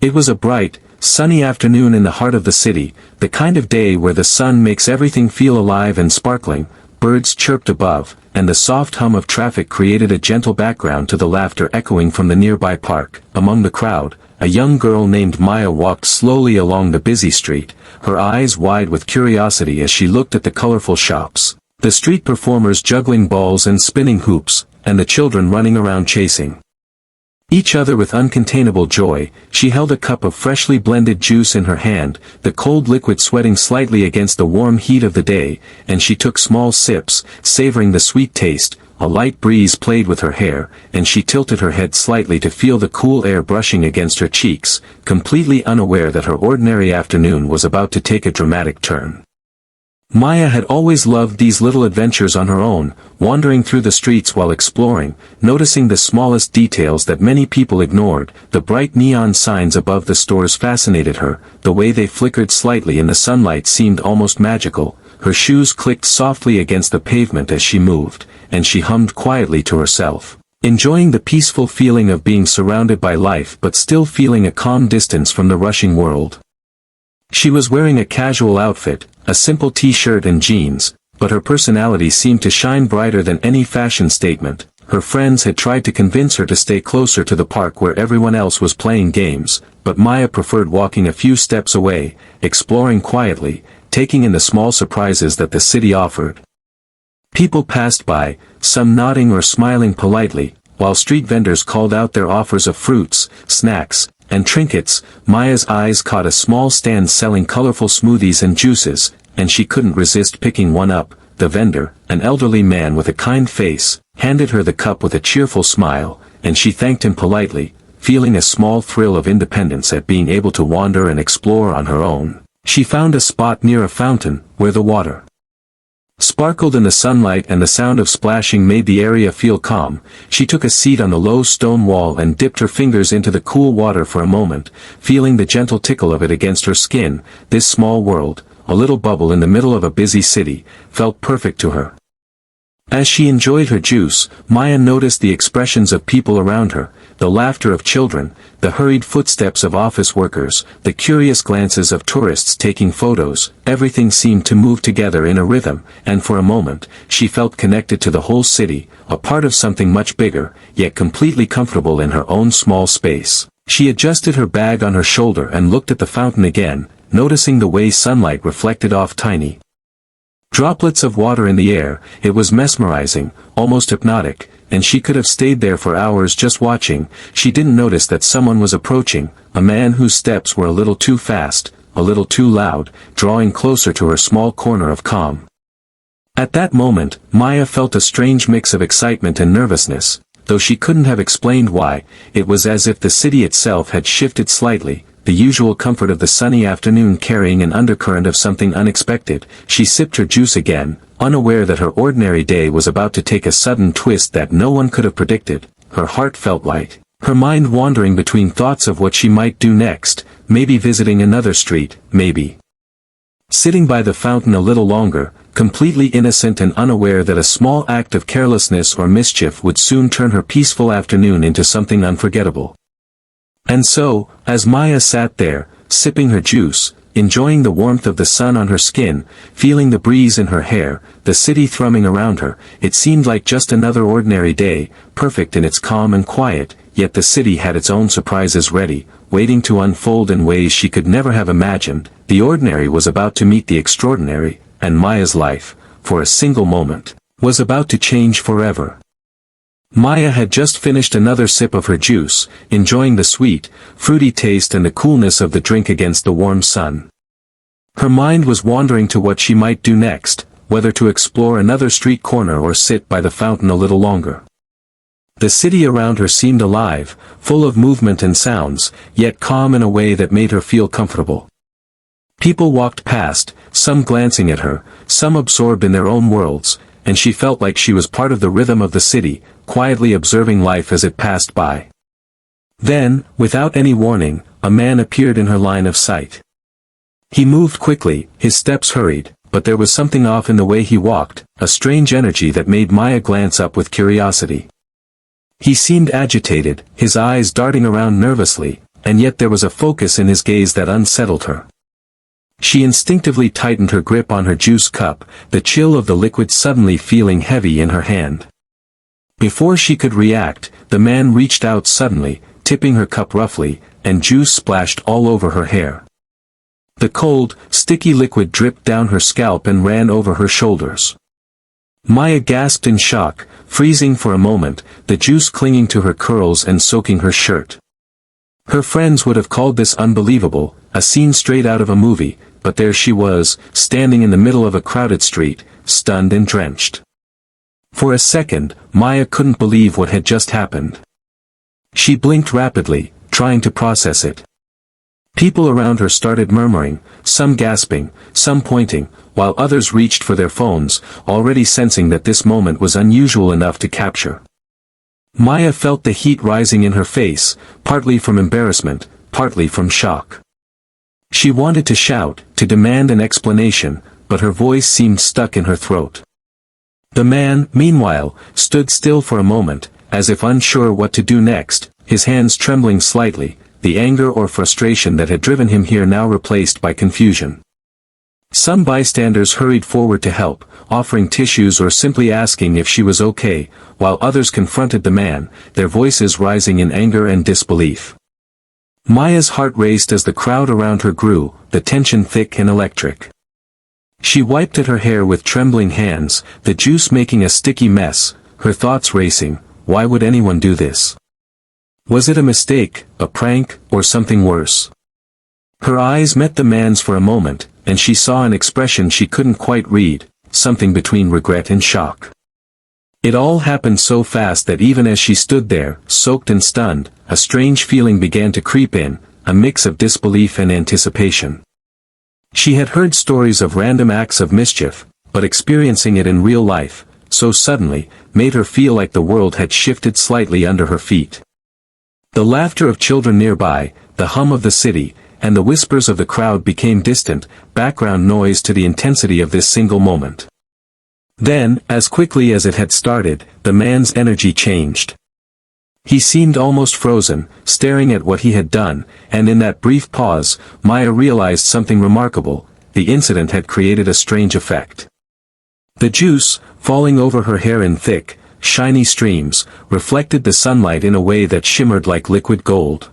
It was a bright, sunny afternoon in the heart of the city, the kind of day where the sun makes everything feel alive and sparkling. Birds chirped above, and the soft hum of traffic created a gentle background to the laughter echoing from the nearby park. Among the crowd, a young girl named Maya walked slowly along the busy street, her eyes wide with curiosity as she looked at the colorful shops, the street performers juggling balls and spinning hoops, and the children running around chasing each other with uncontainable joy. She held a cup of freshly blended juice in her hand, the cold liquid sweating slightly against the warm heat of the day, and she took small sips, savoring the sweet taste. A light breeze played with her hair, and she tilted her head slightly to feel the cool air brushing against her cheeks, completely unaware that her ordinary afternoon was about to take a dramatic turn. Maya had always loved these little adventures on her own, wandering through the streets while exploring, noticing the smallest details that many people ignored. The bright neon signs above the stores fascinated her, the way they flickered slightly in the sunlight seemed almost magical. Her shoes clicked softly against the pavement as she moved, and she hummed quietly to herself, enjoying the peaceful feeling of being surrounded by life but still feeling a calm distance from the rushing world. She was wearing a casual outfit, a simple t-shirt and jeans, but her personality seemed to shine brighter than any fashion statement. Her friends had tried to convince her to stay closer to the park where everyone else was playing games, but Maya preferred walking a few steps away, exploring quietly, taking in the small surprises that the city offered. People passed by, some nodding or smiling politely, while street vendors called out their offers of fruits, snacks, and trinkets. Maya's eyes caught a small stand selling colorful smoothies and juices, and she couldn't resist picking one up. The vendor, an elderly man with a kind face, handed her the cup with a cheerful smile, and she thanked him politely, feeling a small thrill of independence at being able to wander and explore on her own. She found a spot near a fountain, where the water sparkled in the sunlight and the sound of splashing made the area feel calm. She took a seat on the low stone wall and dipped her fingers into the cool water for a moment, feeling the gentle tickle of it against her skin. This small world, a little bubble in the middle of a busy city, felt perfect to her. As she enjoyed her juice, Maya noticed the expressions of people around her, the laughter of children, the hurried footsteps of office workers, the curious glances of tourists taking photos. Everything seemed to move together in a rhythm, and for a moment, she felt connected to the whole city, a part of something much bigger, yet completely comfortable in her own small space. She adjusted her bag on her shoulder and looked at the fountain again, noticing the way sunlight reflected off tiny droplets of water in the air. It was mesmerizing, almost hypnotic, and she could have stayed there for hours just watching. She didn't notice that someone was approaching, a man whose steps were a little too fast, a little too loud, drawing closer to her small corner of calm. At that moment, Maya felt a strange mix of excitement and nervousness, though she couldn't have explained why. It was as if the city itself had shifted slightly, the usual comfort of the sunny afternoon carrying an undercurrent of something unexpected. She sipped her juice again, unaware that her ordinary day was about to take a sudden twist that no one could have predicted. Her heart felt light, her mind wandering between thoughts of what she might do next, maybe visiting another street, maybe sitting by the fountain a little longer, completely innocent and unaware that a small act of carelessness or mischief would soon turn her peaceful afternoon into something unforgettable. And so, as Maya sat there, sipping her juice, enjoying the warmth of the sun on her skin, feeling the breeze in her hair, the city thrumming around her, it seemed like just another ordinary day, perfect in its calm and quiet, yet the city had its own surprises ready, waiting to unfold in ways she could never have imagined. The ordinary was about to meet the extraordinary, and Maya's life, for a single moment, was about to change forever. Maya had just finished another sip of her juice, enjoying the sweet, fruity taste and the coolness of the drink against the warm sun. Her mind was wandering to what she might do next, whether to explore another street corner or sit by the fountain a little longer. The city around her seemed alive, full of movement and sounds, yet calm in a way that made her feel comfortable. People walked past, some glancing at her, some absorbed in their own worlds, and she felt like she was part of the rhythm of the city, quietly observing life as it passed by. Then, without any warning, a man appeared in her line of sight. He moved quickly, his steps hurried, but there was something off in the way he walked, a strange energy that made Maya glance up with curiosity. He seemed agitated, his eyes darting around nervously, and yet there was a focus in his gaze that unsettled her. She instinctively tightened her grip on her juice cup, the chill of the liquid suddenly feeling heavy in her hand. Before she could react, the man reached out suddenly, tipping her cup roughly, and juice splashed all over her hair. The cold, sticky liquid dripped down her scalp and ran over her shoulders. Maya gasped in shock, freezing for a moment, the juice clinging to her curls and soaking her shirt. Her friends would have called this unbelievable, a scene straight out of a movie, but there she was, standing in the middle of a crowded street, stunned and drenched. For a second, Maya couldn't believe what had just happened. She blinked rapidly, trying to process it. People around her started murmuring, some gasping, some pointing, while others reached for their phones, already sensing that this moment was unusual enough to capture. Maya felt the heat rising in her face, partly from embarrassment, partly from shock. She wanted to shout, to demand an explanation, but her voice seemed stuck in her throat. The man, meanwhile, stood still for a moment, as if unsure what to do next, his hands trembling slightly, the anger or frustration that had driven him here now replaced by confusion. Some bystanders hurried forward to help, offering tissues or simply asking if she was okay, while others confronted the man, their voices rising in anger and disbelief. Maya's heart raced as the crowd around her grew, the tension thick and electric. She wiped at her hair with trembling hands, the juice making a sticky mess, her thoughts racing. Why would anyone do this? Was it a mistake, a prank, or something worse? Her eyes met the man's for a moment, and she saw an expression she couldn't quite read, something between regret and shock. It all happened so fast that even as she stood there, soaked and stunned, a strange feeling began to creep in, a mix of disbelief and anticipation. She had heard stories of random acts of mischief, but experiencing it in real life, so suddenly, made her feel like the world had shifted slightly under her feet. The laughter of children nearby, the hum of the city, and the whispers of the crowd became distant, background noise to the intensity of this single moment. Then, as quickly as it had started, the man's energy changed. He seemed almost frozen, staring at what he had done, and in that brief pause, Maya realized something remarkable: the incident had created a strange effect. The juice, falling over her hair in thick, shiny streams, reflected the sunlight in a way that shimmered like liquid gold.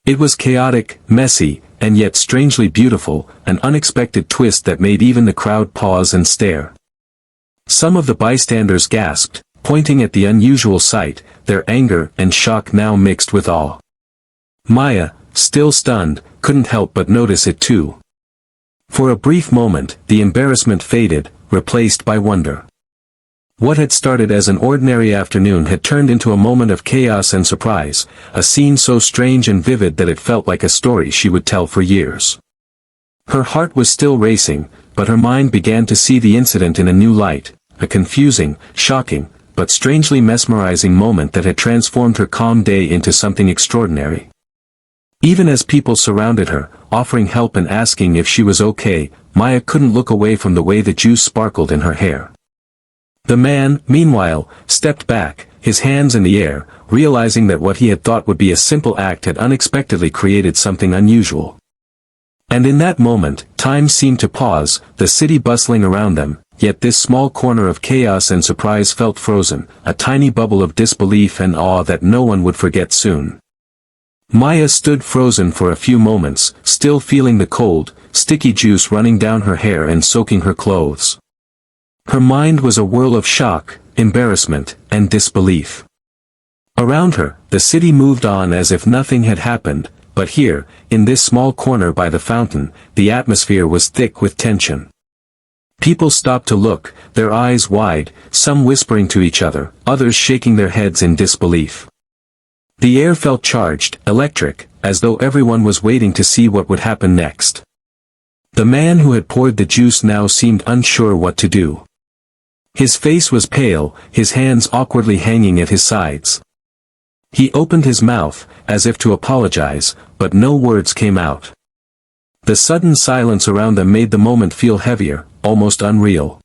It was chaotic, messy, and yet strangely beautiful, an unexpected twist that made even the crowd pause and stare. Some of the bystanders gasped, pointing at the unusual sight, their anger and shock now mixed with awe. Maya, still stunned, couldn't help but notice it too. For a brief moment, the embarrassment faded, replaced by wonder. What had started as an ordinary afternoon had turned into a moment of chaos and surprise, a scene so strange and vivid that it felt like a story she would tell for years. Her heart was still racing, but her mind began to see the incident in a new light, a confusing, shocking, but strangely mesmerizing moment that had transformed her calm day into something extraordinary. Even as people surrounded her, offering help and asking if she was okay, Maya couldn't look away from the way the juice sparkled in her hair. The man, meanwhile, stepped back, his hands in the air, realizing that what he had thought would be a simple act had unexpectedly created something unusual. And in that moment, time seemed to pause, the city bustling around them, yet this small corner of chaos and surprise felt frozen, a tiny bubble of disbelief and awe that no one would forget soon. Maya stood frozen for a few moments, still feeling the cold, sticky juice running down her hair and soaking her clothes. Her mind was a whirl of shock, embarrassment, and disbelief. Around her, the city moved on as if nothing had happened, but here, in this small corner by the fountain, the atmosphere was thick with tension. People stopped to look, their eyes wide, some whispering to each other, others shaking their heads in disbelief. The air felt charged, electric, as though everyone was waiting to see what would happen next. The man who had poured the juice now seemed unsure what to do. His face was pale, his hands awkwardly hanging at his sides. He opened his mouth, as if to apologize, but no words came out. The sudden silence around them made the moment feel heavier, almost unreal.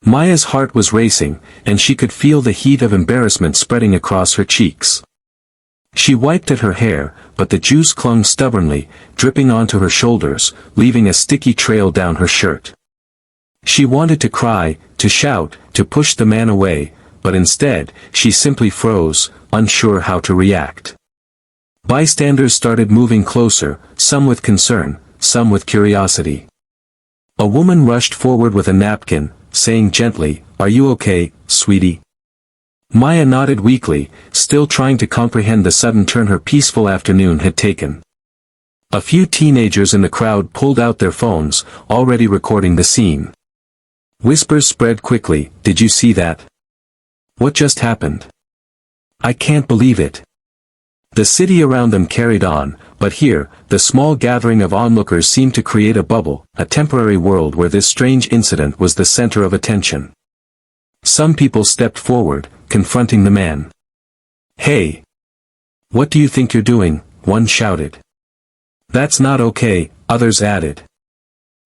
Maya's heart was racing, and she could feel the heat of embarrassment spreading across her cheeks. She wiped at her hair, but the juice clung stubbornly, dripping onto her shoulders, leaving a sticky trail down her shirt. She wanted to cry, to shout, to push the man away, but instead, she simply froze, unsure how to react. Bystanders started moving closer, some with concern, some with curiosity. A woman rushed forward with a napkin, saying gently, "Are you okay, sweetie?" Maya nodded weakly, still trying to comprehend the sudden turn her peaceful afternoon had taken. A few teenagers in the crowd pulled out their phones, already recording the scene. Whispers spread quickly, "Did you see that? What just happened? I can't believe it." The city around them carried on, but here, the small gathering of onlookers seemed to create a bubble, a temporary world where this strange incident was the center of attention. Some people stepped forward, confronting the man. "Hey! What do you think you're doing?" one shouted. "That's not okay," others added.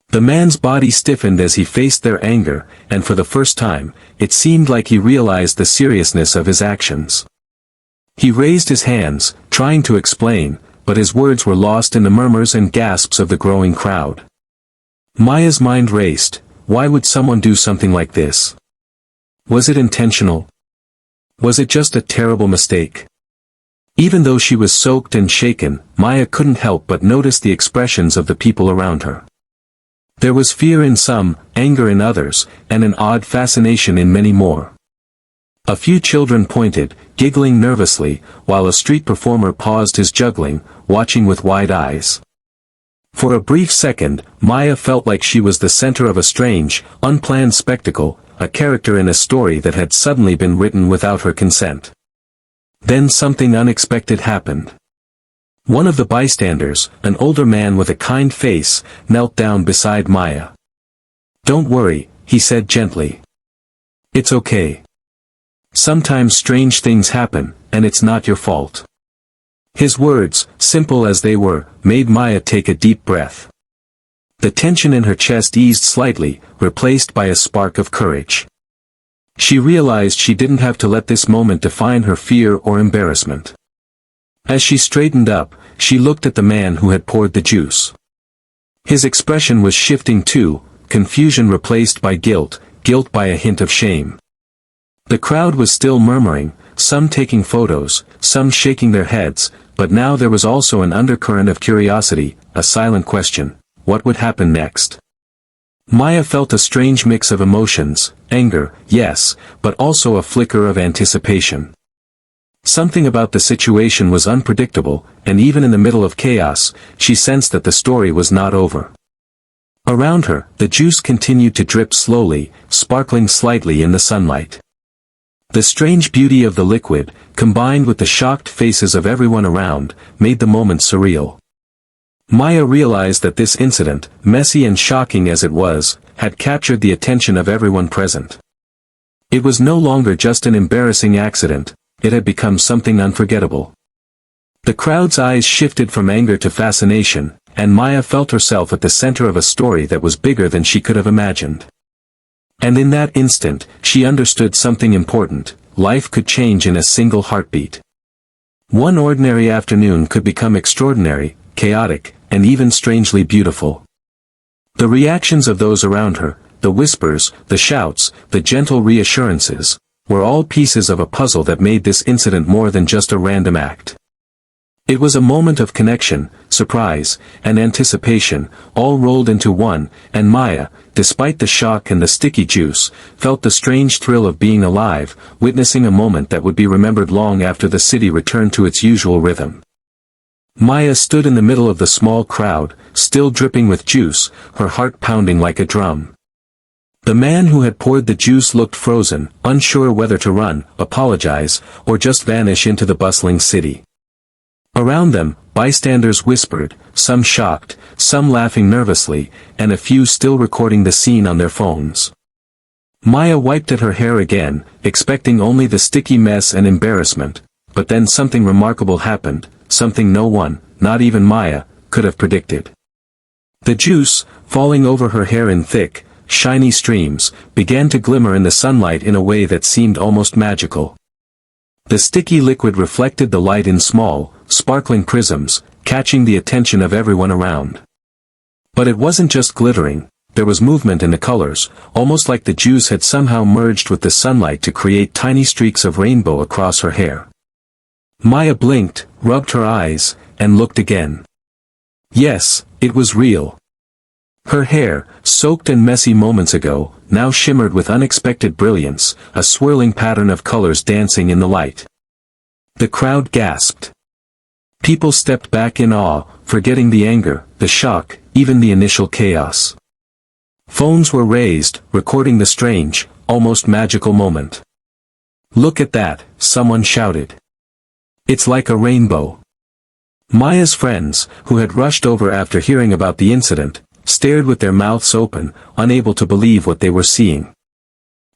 The man's body stiffened as he faced their anger, and for the first time, it seemed like he realized the seriousness of his actions. He raised his hands, trying to explain, but his words were lost in the murmurs and gasps of the growing crowd. Maya's mind raced. Why would someone do something like this? Was it intentional? Was it just a terrible mistake? Even though she was soaked and shaken, Maya couldn't help but notice the expressions of the people around her. There was fear in some, anger in others, and an odd fascination in many more. A few children pointed, giggling nervously, while a street performer paused his juggling, watching with wide eyes. For a brief second, Maya felt like she was the center of a strange, unplanned spectacle, a character in a story that had suddenly been written without her consent. Then something unexpected happened. One of the bystanders, an older man with a kind face, knelt down beside Maya. "Don't worry," he said gently. "It's okay. Sometimes strange things happen, and it's not your fault." His words, simple as they were, made Maya take a deep breath. The tension in her chest eased slightly, replaced by a spark of courage. She realized she didn't have to let this moment define her fear or embarrassment. As she straightened up, she looked at the man who had poured the juice. His expression was shifting too, confusion replaced by guilt, guilt by a hint of shame. The crowd was still murmuring, some taking photos, some shaking their heads, but now there was also an undercurrent of curiosity, a silent question: what would happen next? Maya felt a strange mix of emotions, anger, yes, but also a flicker of anticipation. Something about the situation was unpredictable, and even in the middle of chaos, she sensed that the story was not over. Around her, the juice continued to drip slowly, sparkling slightly in the sunlight. The strange beauty of the liquid, combined with the shocked faces of everyone around, made the moment surreal. Maya realized that this incident, messy and shocking as it was, had captured the attention of everyone present. It was no longer just an embarrassing accident, it had become something unforgettable. The crowd's eyes shifted from anger to fascination, and Maya felt herself at the center of a story that was bigger than she could have imagined. And in that instant, she understood something important: life could change in a single heartbeat. One ordinary afternoon could become extraordinary, chaotic, and even strangely beautiful. The reactions of those around her, the whispers, the shouts, the gentle reassurances, were all pieces of a puzzle that made this incident more than just a random act. It was a moment of connection, surprise, and anticipation, all rolled into one, and Maya, despite the shock and the sticky juice, felt the strange thrill of being alive, witnessing a moment that would be remembered long after the city returned to its usual rhythm. Maya stood in the middle of the small crowd, still dripping with juice, her heart pounding like a drum. The man who had poured the juice looked frozen, unsure whether to run, apologize, or just vanish into the bustling city. Around them, bystanders whispered, some shocked, some laughing nervously, and a few still recording the scene on their phones. Maya wiped at her hair again, expecting only the sticky mess and embarrassment, but then something remarkable happened, something no one, not even Maya, could have predicted. The juice, falling over her hair in thick, shiny streams, began to glimmer in the sunlight in a way that seemed almost magical. The sticky liquid reflected the light in small, sparkling prisms, catching the attention of everyone around. But it wasn't just glittering, there was movement in the colors, almost like the juice had somehow merged with the sunlight to create tiny streaks of rainbow across her hair. Maya blinked, rubbed her eyes, and looked again. Yes, it was real. Her hair, soaked and messy moments ago, now shimmered with unexpected brilliance, a swirling pattern of colors dancing in the light. The crowd gasped. People stepped back in awe, forgetting the anger, the shock, even the initial chaos. Phones were raised, recording the strange, almost magical moment. "Look at that," someone shouted. "It's like a rainbow." Maya's friends, who had rushed over after hearing about the incident, stared with their mouths open, unable to believe what they were seeing.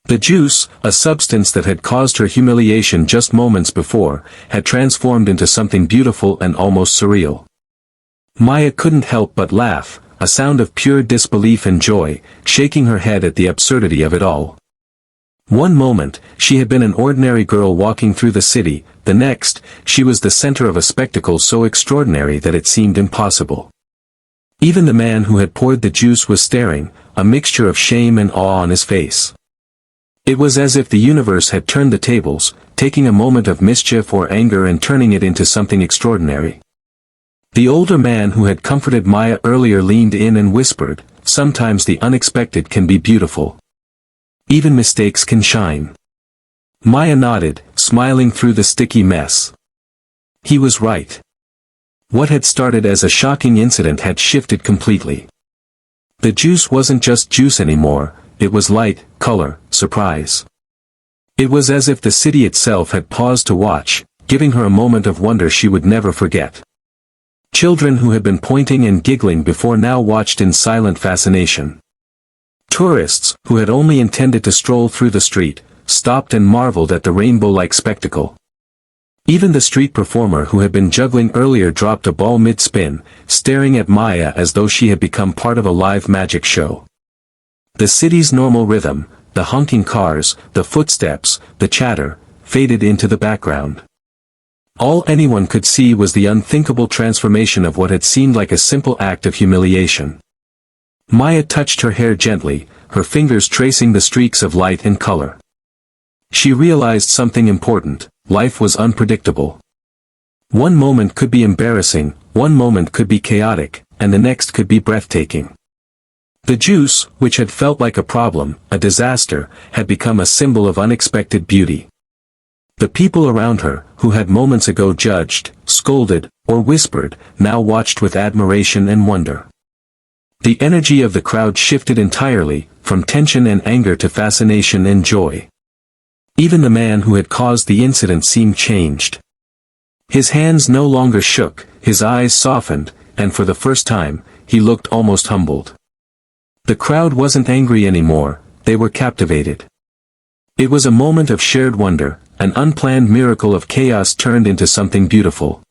The juice, a substance that had caused her humiliation just moments before, had transformed into something beautiful and almost surreal. Maya couldn't help but laugh, a sound of pure disbelief and joy, shaking her head at the absurdity of it all. One moment, she had been an ordinary girl walking through the city, the next, she was the center of a spectacle so extraordinary that it seemed impossible. Even the man who had poured the juice was staring, a mixture of shame and awe on his face. It was as if the universe had turned the tables, taking a moment of mischief or anger and turning it into something extraordinary. The older man who had comforted Maya earlier leaned in and whispered, "Sometimes the unexpected can be beautiful. Even mistakes can shine." Maya nodded, smiling through the sticky mess. He was right. What had started as a shocking incident had shifted completely. The juice wasn't just juice anymore, it was light, color, surprise. It was as if the city itself had paused to watch, giving her a moment of wonder she would never forget. Children who had been pointing and giggling before now watched in silent fascination. Tourists, who had only intended to stroll through the street, stopped and marveled at the rainbow-like spectacle. Even the street performer who had been juggling earlier dropped a ball mid-spin, staring at Maya as though she had become part of a live magic show. The city's normal rhythm, the honking cars, the footsteps, the chatter, faded into the background. All anyone could see was the unthinkable transformation of what had seemed like a simple act of humiliation. Maya touched her hair gently, her fingers tracing the streaks of light and color. She realized something important: life was unpredictable. One moment could be embarrassing, one moment could be chaotic, and the next could be breathtaking. The juice, which had felt like a problem, a disaster, had become a symbol of unexpected beauty. The people around her, who had moments ago judged, scolded, or whispered, now watched with admiration and wonder. The energy of the crowd shifted entirely, from tension and anger to fascination and joy. Even the man who had caused the incident seemed changed. His hands no longer shook, his eyes softened, and for the first time, he looked almost humbled. The crowd wasn't angry anymore, they were captivated. It was a moment of shared wonder, an unplanned miracle of chaos turned into something beautiful.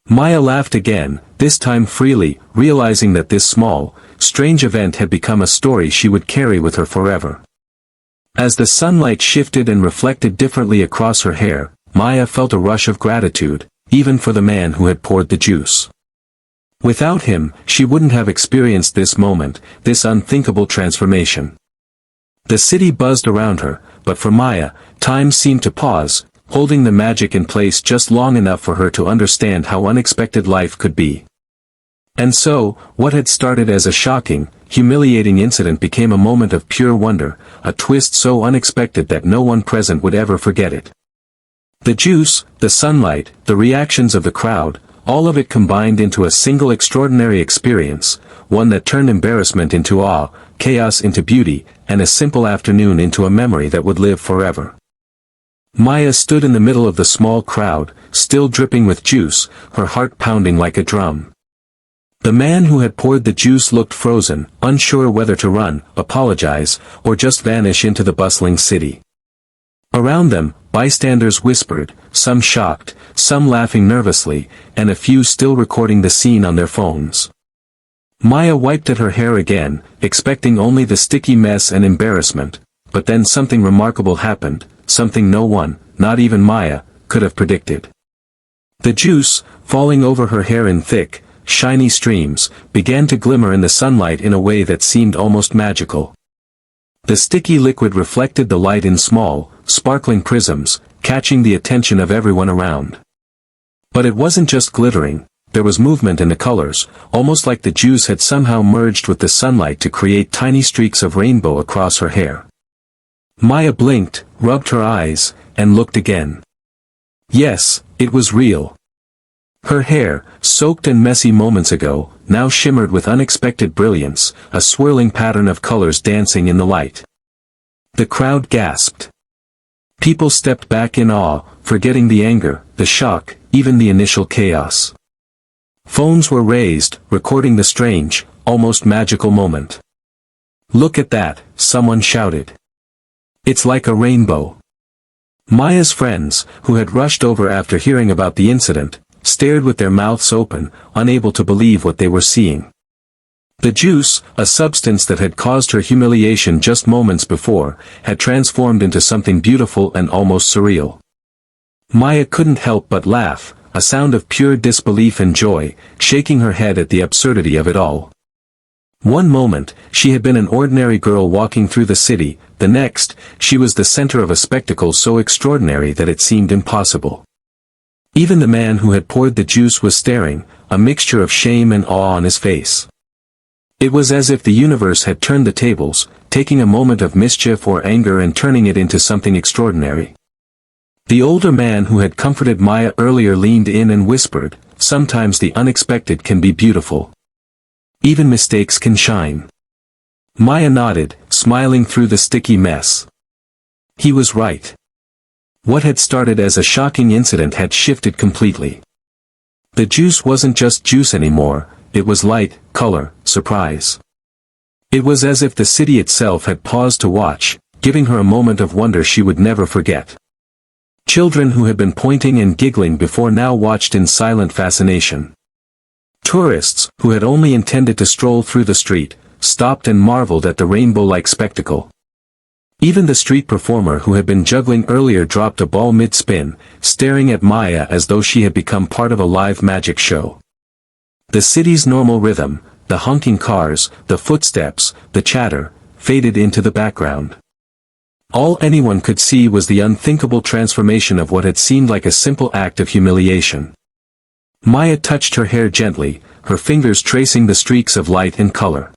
Maya laughed again, this time freely, realizing that this small, strange event had become a story she would carry with her forever. As the sunlight shifted and reflected differently across her hair, Maya felt a rush of gratitude, even for the man who had poured the juice. Without him, she wouldn't have experienced this moment, this unthinkable transformation. The city buzzed around her, but for Maya, time seemed to pause, holding the magic in place just long enough for her to understand how unexpected life could be. And so, what had started as a shocking, humiliating incident became a moment of pure wonder, a twist so unexpected that no one present would ever forget it. The juice, the sunlight, the reactions of the crowd, all of it combined into a single extraordinary experience, one that turned embarrassment into awe, chaos into beauty, and a simple afternoon into a memory that would live forever. Maya stood in the middle of the small crowd, still dripping with juice, her heart pounding like a drum. The man who had poured the juice looked frozen, unsure whether to run, apologize, or just vanish into the bustling city. Around them, bystanders whispered, some shocked, some laughing nervously, and a few still recording the scene on their phones. Maya wiped at her hair again, expecting only the sticky mess and embarrassment, but then something remarkable happened, something no one, not even Maya, could have predicted. The juice, falling over her hair in thick, shiny streams, began to glimmer in the sunlight in a way that seemed almost magical. The sticky liquid reflected the light in small, sparkling prisms, catching the attention of everyone around. But it wasn't just glittering, there was movement in the colors, almost like the juice had somehow merged with the sunlight to create tiny streaks of rainbow across her hair. Maya blinked, rubbed her eyes, and looked again. Yes, it was real. Her hair, soaked and messy moments ago, now shimmered with unexpected brilliance, a swirling pattern of colors dancing in the light. The crowd gasped. People stepped back in awe, forgetting the anger, the shock, even the initial chaos. Phones were raised, recording the strange, almost magical moment. "Look at that," someone shouted. "It's like a rainbow." Maya's friends, who had rushed over after hearing about the incident, stared with their mouths open, unable to believe what they were seeing. The juice, a substance that had caused her humiliation just moments before, had transformed into something beautiful and almost surreal. Maya couldn't help but laugh, a sound of pure disbelief and joy, shaking her head at the absurdity of it all. One moment, she had been an ordinary girl walking through the city, the next, she was the center of a spectacle so extraordinary that it seemed impossible. Even the man who had poured the juice was staring, a mixture of shame and awe on his face. It was as if the universe had turned the tables, taking a moment of mischief or anger and turning it into something extraordinary. The older man who had comforted Maya earlier leaned in and whispered, "Sometimes the unexpected can be beautiful. Even mistakes can shine." Maya nodded, smiling through the sticky mess. He was right. What had started as a shocking incident had shifted completely. The juice wasn't just juice anymore, it was light, color, surprise. It was as if the city itself had paused to watch, giving her a moment of wonder she would never forget. Children who had been pointing and giggling before now watched in silent fascination. Tourists, who had only intended to stroll through the street, stopped and marveled at the rainbow-like spectacle. Even the street performer who had been juggling earlier dropped a ball mid-spin, staring at Maya as though she had become part of a live magic show. The city's normal rhythm, the honking cars, the footsteps, the chatter, faded into the background. All anyone could see was the unthinkable transformation of what had seemed like a simple act of humiliation. Maya touched her hair gently, her fingers tracing the streaks of light and color.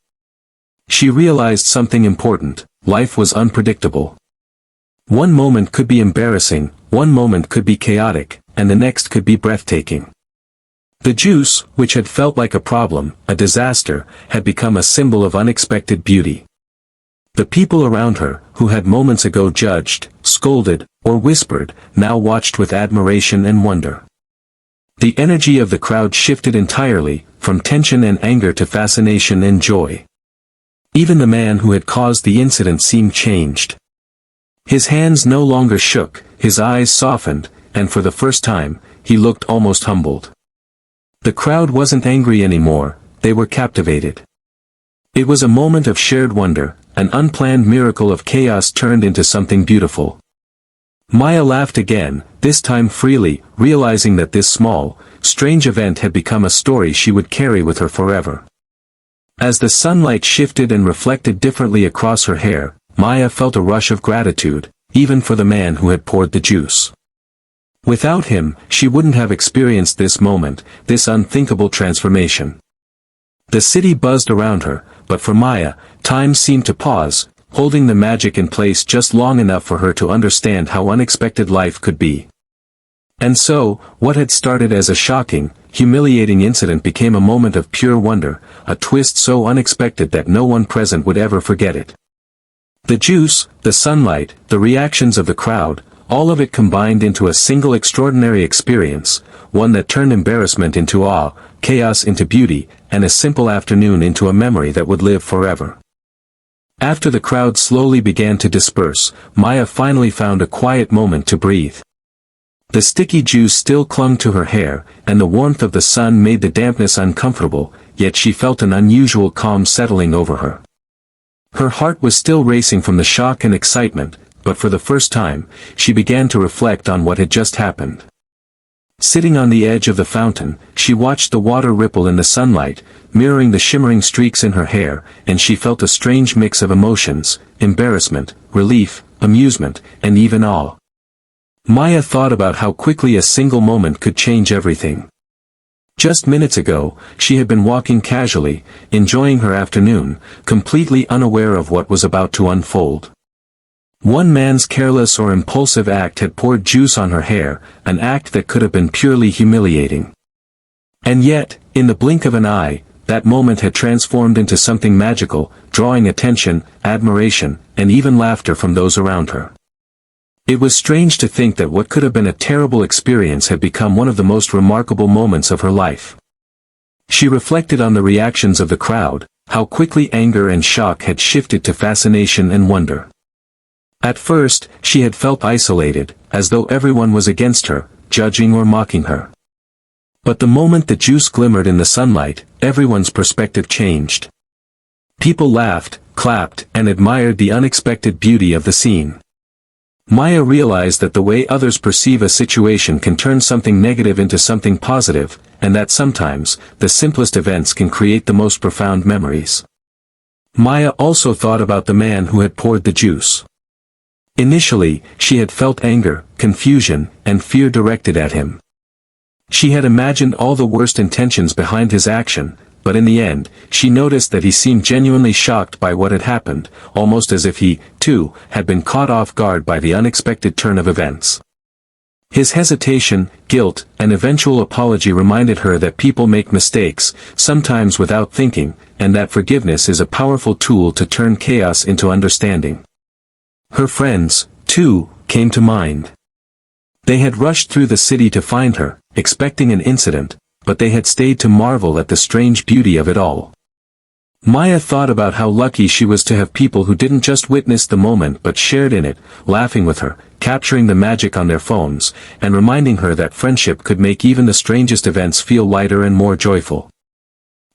She realized something important: life was unpredictable. One moment could be embarrassing, one moment could be chaotic, and the next could be breathtaking. The juice, which had felt like a problem, a disaster, had become a symbol of unexpected beauty. The people around her, who had moments ago judged, scolded, or whispered, now watched with admiration and wonder. The energy of the crowd shifted entirely, from tension and anger to fascination and joy. Even the man who had caused the incident seemed changed. His hands no longer shook, his eyes softened, and for the first time, he looked almost humbled. The crowd wasn't angry anymore, they were captivated. It was a moment of shared wonder, an unplanned miracle of chaos turned into something beautiful. Maya laughed again, this time freely, realizing that this small, strange event had become a story she would carry with her forever. As the sunlight shifted and reflected differently across her hair, Maya felt a rush of gratitude, even for the man who had poured the juice. Without him, she wouldn't have experienced this moment, this unthinkable transformation. The city buzzed around her, but for Maya, time seemed to pause, holding the magic in place just long enough for her to understand how unexpected life could be. And so, what had started as a shocking, humiliating incident became a moment of pure wonder, a twist so unexpected that no one present would ever forget it. The juice, the sunlight, the reactions of the crowd, all of it combined into a single extraordinary experience, one that turned embarrassment into awe, chaos into beauty, and a simple afternoon into a memory that would live forever. After the crowd slowly began to disperse, Maya finally found a quiet moment to breathe. The sticky juice still clung to her hair, and the warmth of the sun made the dampness uncomfortable, yet she felt an unusual calm settling over her. Her heart was still racing from the shock and excitement, but for the first time, she began to reflect on what had just happened. Sitting on the edge of the fountain, she watched the water ripple in the sunlight, mirroring the shimmering streaks in her hair, and she felt a strange mix of emotions: embarrassment, relief, amusement, and even awe. Maya thought about how quickly a single moment could change everything. Just minutes ago, she had been walking casually, enjoying her afternoon, completely unaware of what was about to unfold. One man's careless or impulsive act had poured juice on her hair, an act that could have been purely humiliating. And yet, in the blink of an eye, that moment had transformed into something magical, drawing attention, admiration, and even laughter from those around her. It was strange to think that what could have been a terrible experience had become one of the most remarkable moments of her life. She reflected on the reactions of the crowd, how quickly anger and shock had shifted to fascination and wonder. At first, she had felt isolated, as though everyone was against her, judging or mocking her. But the moment the juice glimmered in the sunlight, everyone's perspective changed. People laughed, clapped, and admired the unexpected beauty of the scene. Maya realized that the way others perceive a situation can turn something negative into something positive, and that sometimes, the simplest events can create the most profound memories. Maya also thought about the man who had poured the juice. Initially, she had felt anger, confusion, and fear directed at him. She had imagined all the worst intentions behind his action, but in the end, she noticed that he seemed genuinely shocked by what had happened, almost as if he, too, had been caught off guard by the unexpected turn of events. His hesitation, guilt, and eventual apology reminded her that people make mistakes, sometimes without thinking, and that forgiveness is a powerful tool to turn chaos into understanding. Her friends, too, came to mind. They had rushed through the city to find her, expecting an incident, but they had stayed to marvel at the strange beauty of it all. Maya thought about how lucky she was to have people who didn't just witness the moment but shared in it, laughing with her, capturing the magic on their phones, and reminding her that friendship could make even the strangest events feel lighter and more joyful.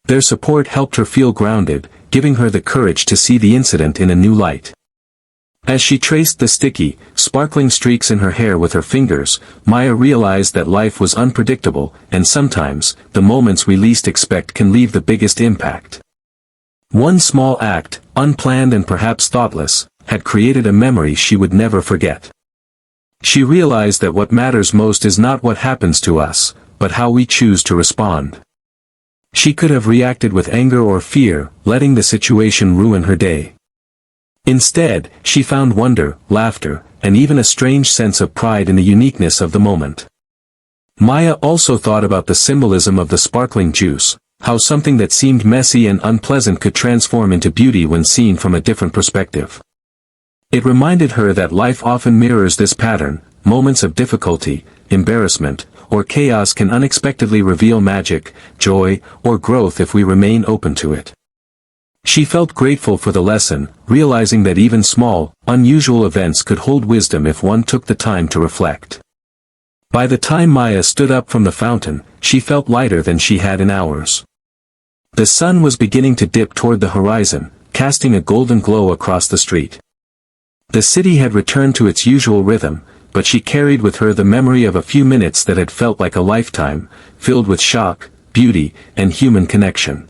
Their support helped her feel grounded, giving her the courage to see the incident in a new light. As she traced the sticky, sparkling streaks in her hair with her fingers, Maya realized that life was unpredictable, and sometimes, the moments we least expect can leave the biggest impact. One small act, unplanned and perhaps thoughtless, had created a memory she would never forget. She realized that what matters most is not what happens to us, but how we choose to respond. She could have reacted with anger or fear, letting the situation ruin her day. Instead, she found wonder, laughter, and even a strange sense of pride in the uniqueness of the moment. Maya also thought about the symbolism of the sparkling juice, how something that seemed messy and unpleasant could transform into beauty when seen from a different perspective. It reminded her that life often mirrors this pattern: moments of difficulty, embarrassment, or chaos can unexpectedly reveal magic, joy, or growth if we remain open to it. She felt grateful for the lesson, realizing that even small, unusual events could hold wisdom if one took the time to reflect. By the time Maya stood up from the fountain, she felt lighter than she had in hours. The sun was beginning to dip toward the horizon, casting a golden glow across the street. The city had returned to its usual rhythm, but she carried with her the memory of a few minutes that had felt like a lifetime, filled with shock, beauty, and human connection.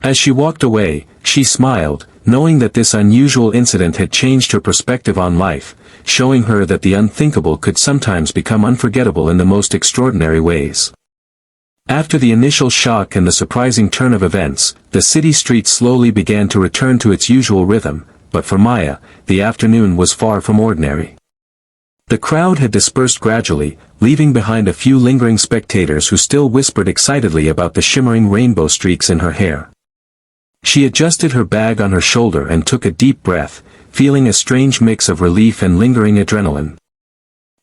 As she walked away, she smiled, knowing that this unusual incident had changed her perspective on life, showing her that the unthinkable could sometimes become unforgettable in the most extraordinary ways. After the initial shock and the surprising turn of events, the city streets slowly began to return to its usual rhythm, but for Maya, the afternoon was far from ordinary. The crowd had dispersed gradually, leaving behind a few lingering spectators who still whispered excitedly about the shimmering rainbow streaks in her hair. She adjusted her bag on her shoulder and took a deep breath, feeling a strange mix of relief and lingering adrenaline.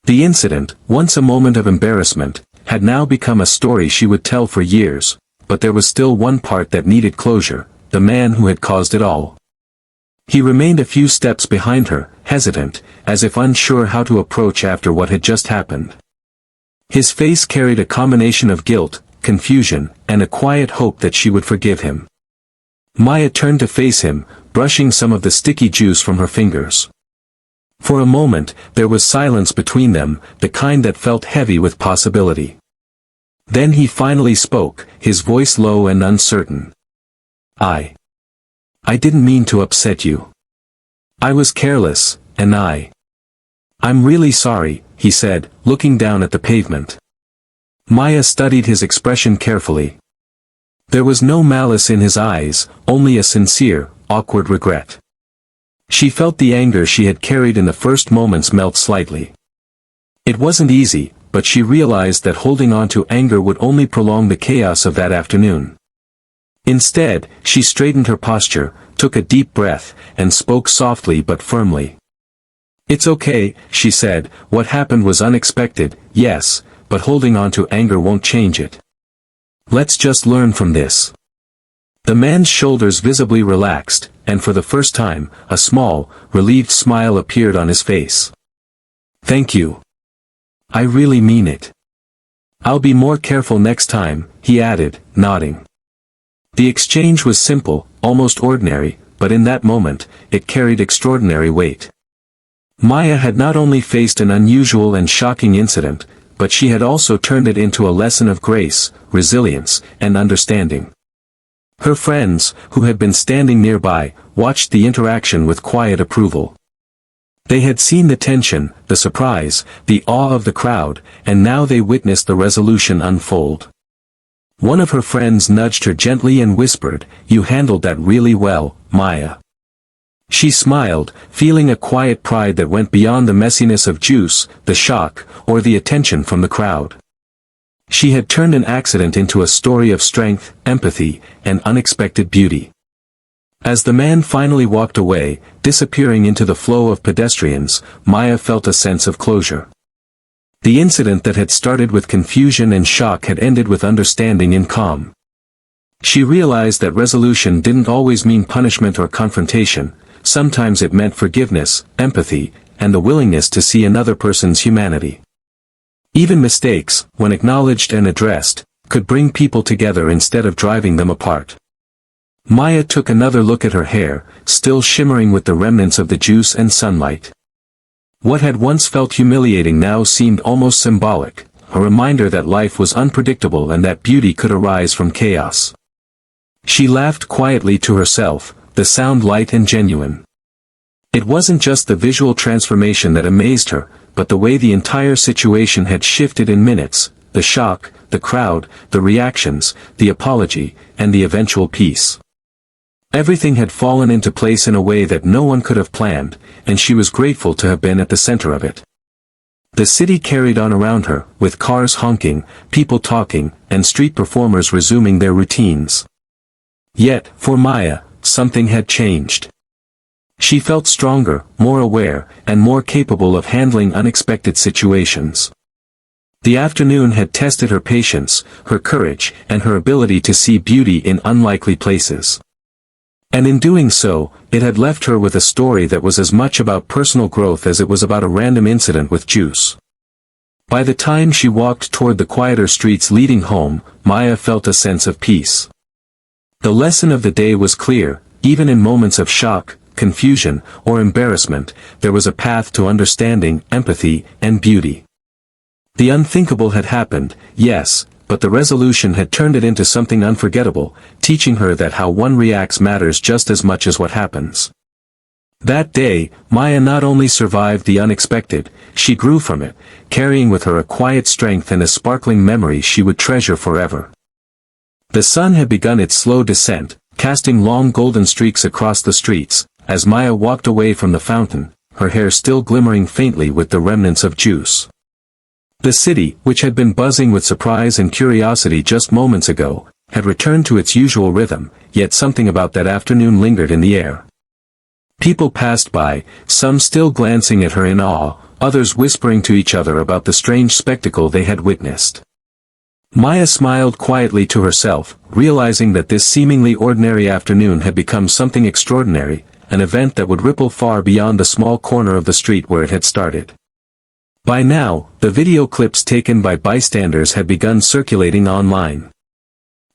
The incident, once a moment of embarrassment, had now become a story she would tell for years, but there was still one part that needed closure: the man who had caused it all. He remained a few steps behind her, hesitant, as if unsure how to approach after what had just happened. His face carried a combination of guilt, confusion, and a quiet hope that she would forgive him. Maya turned to face him, brushing some of the sticky juice from her fingers. For a moment, there was silence between them, the kind that felt heavy with possibility. Then he finally spoke, his voice low and uncertain. I didn't mean to upset you. I was careless, and I'm really sorry, he said, looking down at the pavement. Maya studied his expression carefully. There was no malice in his eyes, only a sincere, awkward regret. She felt the anger she had carried in the first moments melt slightly. It wasn't easy, but she realized that holding on to anger would only prolong the chaos of that afternoon. Instead, she straightened her posture, took a deep breath, and spoke softly but firmly. It's okay, she said, what happened was unexpected, yes, but holding on to anger won't change it. Let's just learn from this. The man's shoulders visibly relaxed, and for the first time, a small, relieved smile appeared on his face. Thank you. I really mean it. I'll be more careful next time, he added, nodding. The exchange was simple, almost ordinary, but in that moment, it carried extraordinary weight. Maya had not only faced an unusual and shocking incident, but she had also turned it into a lesson of grace, resilience, and understanding. Her friends, who had been standing nearby, watched the interaction with quiet approval. They had seen the tension, the surprise, the awe of the crowd, and now they witnessed the resolution unfold. One of her friends nudged her gently and whispered, "You handled that really well, Maya." She smiled, feeling a quiet pride that went beyond the messiness of juice, the shock, or the attention from the crowd. She had turned an accident into a story of strength, empathy, and unexpected beauty. As the man finally walked away, disappearing into the flow of pedestrians, Maya felt a sense of closure. The incident that had started with confusion and shock had ended with understanding and calm. She realized that resolution didn't always mean punishment or confrontation, sometimes it meant forgiveness, empathy, and the willingness to see another person's humanity. Even mistakes, when acknowledged and addressed, could bring people together instead of driving them apart. Maya took another look at her hair, still shimmering with the remnants of the juice and sunlight. What had once felt humiliating now seemed almost symbolic, a reminder that life was unpredictable and that beauty could arise from chaos. She laughed quietly to herself, the sound light and genuine. It wasn't just the visual transformation that amazed her, but the way the entire situation had shifted in minutes, the shock, the crowd, the reactions, the apology, and the eventual peace. Everything had fallen into place in a way that no one could have planned, and she was grateful to have been at the center of it. The city carried on around her, with cars honking, people talking, and street performers resuming their routines. Yet, for Maya, something had changed. She felt stronger, more aware, and more capable of handling unexpected situations. The afternoon had tested her patience, her courage, and her ability to see beauty in unlikely places. And in doing so, it had left her with a story that was as much about personal growth as it was about a random incident with juice. By the time she walked toward the quieter streets leading home, Maya felt a sense of peace. The lesson of the day was clear, even in moments of shock, confusion, or embarrassment, there was a path to understanding, empathy, and beauty. The unthinkable had happened, yes, but the resolution had turned it into something unforgettable, teaching her that how one reacts matters just as much as what happens. That day, Maya not only survived the unexpected, she grew from it, carrying with her a quiet strength and a sparkling memory she would treasure forever. The sun had begun its slow descent, casting long golden streaks across the streets, as Maya walked away from the fountain, her hair still glimmering faintly with the remnants of juice. The city, which had been buzzing with surprise and curiosity just moments ago, had returned to its usual rhythm, yet something about that afternoon lingered in the air. People passed by, some still glancing at her in awe, others whispering to each other about the strange spectacle they had witnessed. Maya smiled quietly to herself, realizing that this seemingly ordinary afternoon had become something extraordinary, an event that would ripple far beyond the small corner of the street where it had started. By now, the video clips taken by bystanders had begun circulating online.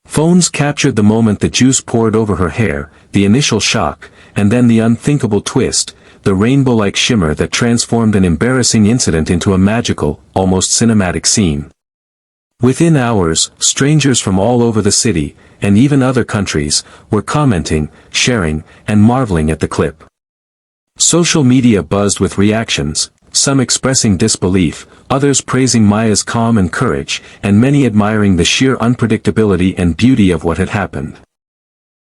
Phones captured the moment the juice poured over her hair, the initial shock, and then the unthinkable twist, the rainbow-like shimmer that transformed an embarrassing incident into a magical, almost cinematic scene. Within hours, strangers from all over the city, and even other countries, were commenting, sharing, and marveling at the clip. Social media buzzed with reactions, some expressing disbelief, others praising Maya's calm and courage, and many admiring the sheer unpredictability and beauty of what had happened.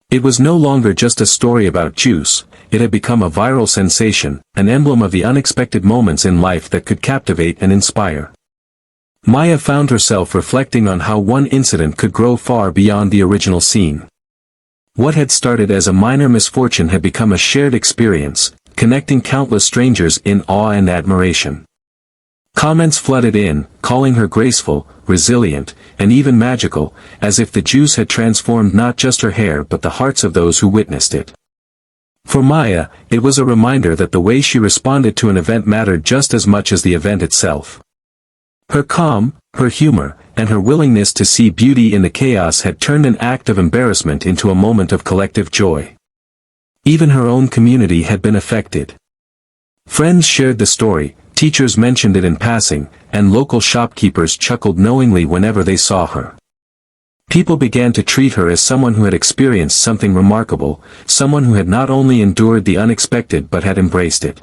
It was no longer just a story about juice, it had become a viral sensation, an emblem of the unexpected moments in life that could captivate and inspire. Maya found herself reflecting on how one incident could grow far beyond the original scene. What had started as a minor misfortune had become a shared experience, connecting countless strangers in awe and admiration. Comments flooded in, calling her graceful, resilient, and even magical, as if the juice had transformed not just her hair but the hearts of those who witnessed it. For Maya, it was a reminder that the way she responded to an event mattered just as much as the event itself. Her calm, her humor, and her willingness to see beauty in the chaos had turned an act of embarrassment into a moment of collective joy. Even her own community had been affected. Friends shared the story, teachers mentioned it in passing, and local shopkeepers chuckled knowingly whenever they saw her. People began to treat her as someone who had experienced something remarkable, someone who had not only endured the unexpected but had embraced it.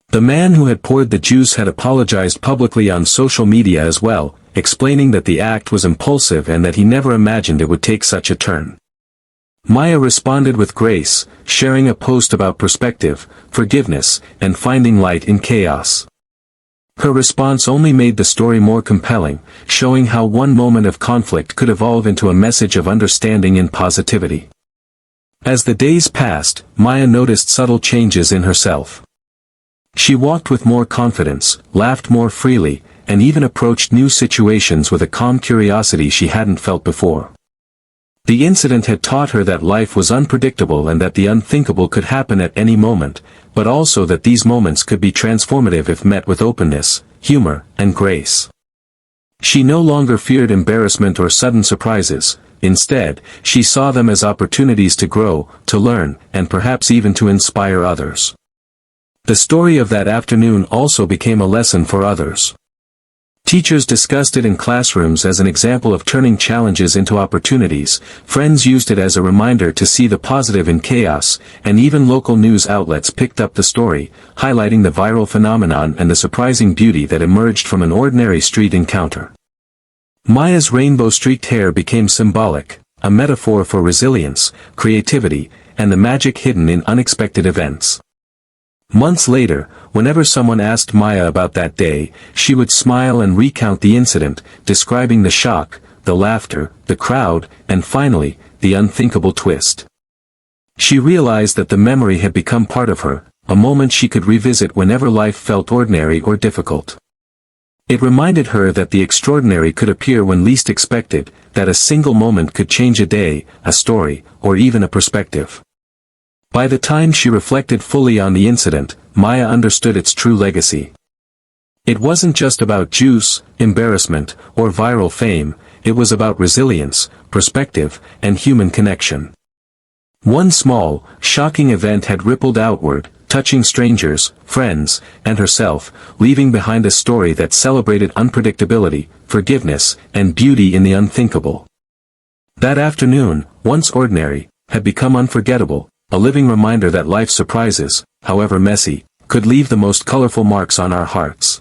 The man who had poured the juice had apologized publicly on social media as well, explaining that the act was impulsive and that he never imagined it would take such a turn. Maya responded with grace, sharing a post about perspective, forgiveness, and finding light in chaos. Her response only made the story more compelling, showing how one moment of conflict could evolve into a message of understanding and positivity. As the days passed, Maya noticed subtle changes in herself. She walked with more confidence, laughed more freely, and even approached new situations with a calm curiosity she hadn't felt before. The incident had taught her that life was unpredictable and that the unthinkable could happen at any moment, but also that these moments could be transformative if met with openness, humor, and grace. She no longer feared embarrassment or sudden surprises. Instead, she saw them as opportunities to grow, to learn, and perhaps even to inspire others. The story of that afternoon also became a lesson for others. Teachers discussed it in classrooms as an example of turning challenges into opportunities, friends used it as a reminder to see the positive in chaos, and even local news outlets picked up the story, highlighting the viral phenomenon and the surprising beauty that emerged from an ordinary street encounter. Maya's rainbow-streaked hair became symbolic, a metaphor for resilience, creativity, and the magic hidden in unexpected events. Months later, whenever someone asked Maya about that day, she would smile and recount the incident, describing the shock, the laughter, the crowd, and finally, the unthinkable twist. She realized that the memory had become part of her, a moment she could revisit whenever life felt ordinary or difficult. It reminded her that the extraordinary could appear when least expected, that a single moment could change a day, a story, or even a perspective. By the time she reflected fully on the incident, Maya understood its true legacy. It wasn't just about juice, embarrassment, or viral fame, it was about resilience, perspective, and human connection. One small, shocking event had rippled outward, touching strangers, friends, and herself, leaving behind a story that celebrated unpredictability, forgiveness, and beauty in the unthinkable. That afternoon, once ordinary, had become unforgettable, a living reminder that life's surprises, however messy, could leave the most colorful marks on our hearts.